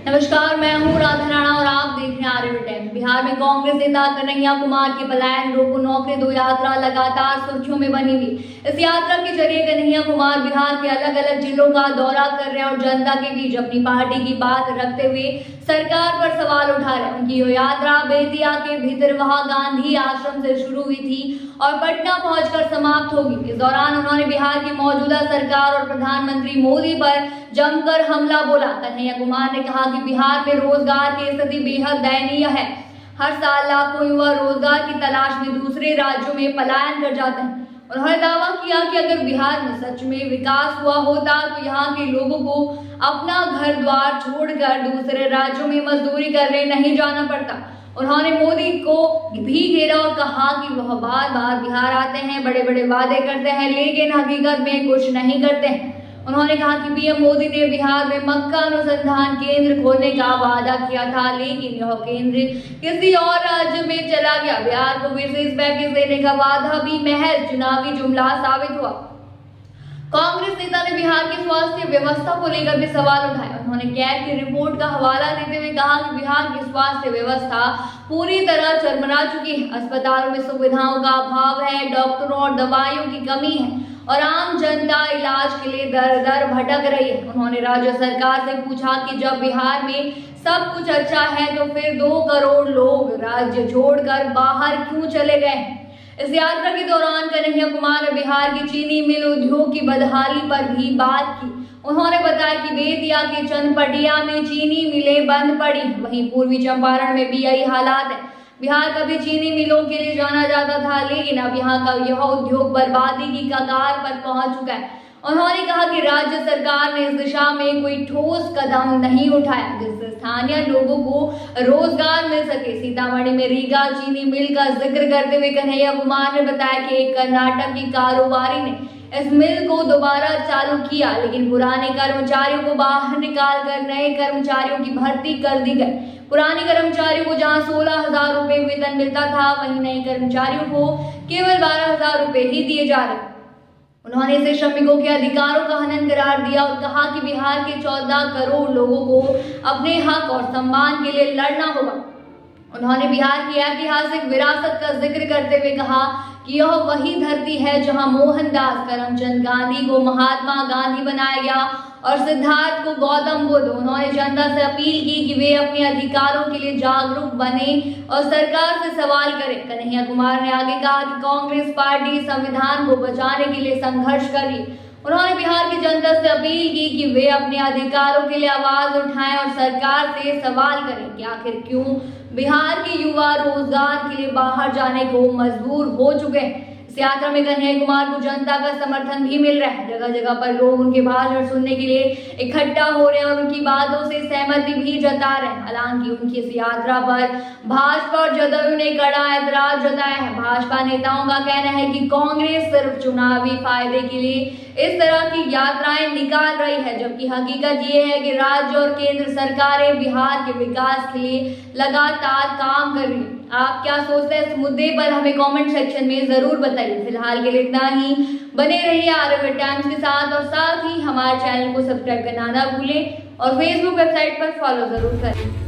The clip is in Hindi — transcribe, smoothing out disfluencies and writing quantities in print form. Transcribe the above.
नमस्कार, मैं हूँ राधा राणा और आप देख रहे हैं आर्यभट्ट टाइम्स। बिहार में कांग्रेस नेता कन्हैया कुमार की पलायन रोको नौकरी दो यात्रा लगातार सुर्खियों में बनी हुई। इस यात्रा के जरिए कन्हैया कुमार बिहार के अलग अलग जिलों का दौरा कर रहे हैं और जनता के बीच अपनी पार्टी की बात रखते हुए सरकार पर सवाल उठा रहे हैं। उनकी ये यात्रा बेतिया के भितरवाह गांधी आश्रम से शुरू हुई थी और पटना पहुंचकर समाप्त होगी। इस दौरान उन्होंने बिहार की मौजूदा सरकार और प्रधानमंत्री मोदी पर जमकर हमला बोला। कन्हैया कुमार ने कहा कि बिहार में रोजगार की स्थिति बेहद दयनीय है। हर साल लाखों युवा रोजगार की तलाश में दूसरे राज्यों में पलायन कर जाते हैं। उन्होंने दावा किया कि अगर बिहार में सच में विकास हुआ होता तो यहाँ के लोगों को अपना घर द्वार छोड़कर दूसरे राज्यों में मजदूरी करने नहीं जाना पड़ता। उन्होंने मोदी को भी घेरा और कहा कि वह बार बार बिहार आते हैं, बड़े बड़े वादे करते हैं, लेकिन हकीकत में कुछ नहीं करते हैं। उन्होंने कहा कि पीएम मोदी ने बिहार में मक्का अनुसंधान केंद्र खोलने का वादा किया था, लेकिन यह केंद्र किसी और राज्य में चला गया। बिहार को विशेष पैकेज देने का वादा भी महज चुनावी जुमला साबित हुआ। कांग्रेस नेता ने बिहार की स्वास्थ्य व्यवस्था को लेकर भी सवाल उठाया। उन्होंने कैग की रिपोर्ट का हवाला देते हुए कहा कि बिहार की स्वास्थ्य व्यवस्था पूरी तरह चरमरा चुकी है। अस्पतालों में सुविधाओं का अभाव है, डॉक्टरों और दवाइयों की कमी है और आम जनता इलाज के लिए दर दर भटक रही है। उन्होंने राज्य सरकार से पूछा कि जब बिहार में सब कुछ अच्छा है तो फिर 2 करोड़ लोग राज्य छोड़कर बाहर क्यों चले गए। इस यात्रा के दौरान कन्हैया कुमार ने बिहार की चीनी मिल उद्योग की बदहाली पर भी बात की। उन्होंने बताया कि बेतिया के चनपटिया में चीनी मिलें बंद पड़ी, वहीं पूर्वी चंपारण में भी यही हालात है। बिहार कभी चीनी मिलों के लिए जाना जाता था, लेकिन अब यहाँ का यह उद्योग बर्बादी की कगार पर पहुंच चुका है। उन्होंने कहा कि राज्य सरकार ने इस दिशा में कोई ठोस कदम नहीं उठाया जिससे स्थानीय लोगों को रोजगार मिल सके। सीतामढ़ी में रीगा चीनी मिल का जिक्र करते हुए कन्हैया कुमार ने बताया कि एक कर्नाटक की कारोबारी ने इस मिल को दोबारा चालू किया, लेकिन पुराने कर्मचारियों को बाहर निकाल कर नए कर्मचारियों की भर्ती कर दी गई। पुराने कर्मचारियों को जहां 16,000 रुपए वेतन मिलता था, वहीं नए कर्मचारियों को केवल 12,000 रुपए ही दिए जा रहे। उन्होंने इसे श्रमिकों के अधिकारों का हनन करार दिया और कहा कि बिहार के 14 करोड़ लोगों को अपने हक और सम्मान के लिए लड़ना होगा। उन्होंने बिहार की ऐतिहासिक विरासत का जिक्र करते हुए कहा कि यह वही धरती है जहां मोहनदास करमचंद गांधी को महात्मा गांधी बनाया गया और सिद्धार्थ को गौतम बुद्ध। उन्होंने जनता से अपील की कि वे अपने अधिकारों के लिए जागरूक बने और सरकार से सवाल करें। कन्हैया कुमार ने आगे कहा कि कांग्रेस पार्टी संविधान को बचाने के लिए संघर्ष कर रही है। उन्होंने बिहार की जनता से अपील की कि वे अपने अधिकारों के लिए आवाज उठाएं और सरकार से सवाल करें कि आखिर क्यों बिहार के युवा रोजगार के लिए बाहर जाने को मजबूर हो चुके हैं। इस यात्रा में कन्हैया कुमार को जनता का समर्थन भी मिल रहा है। जगह जगह पर लोग उनके भाषण सुनने के लिए इकट्ठा हो रहे हैं और उनकी बातों से सहमति भी जता रहे हैं। हालांकि उनकी इस यात्रा पर भाजपा और जदयू ने कड़ा ऐतराज जताया है। भाजपा नेताओं का कहना है कि कांग्रेस सिर्फ चुनावी फायदे के लिए इस तरह की यात्राएं निकाल रही है, जबकि हकीकत ये है कि राज्य और केंद्र सरकारें बिहार के विकास के लिए लगातार काम कर रही है। आप क्या सोचते हैं इस मुद्दे पर हमें कमेंट सेक्शन में जरूर बताइए। फिलहाल के लिए इतना ही। बने रहिए आर्यभट्ट टाइम्स के साथ और साथ ही हमारे चैनल को सब्सक्राइब करना ना भूलें और फेसबुक वेबसाइट पर फॉलो जरूर करें।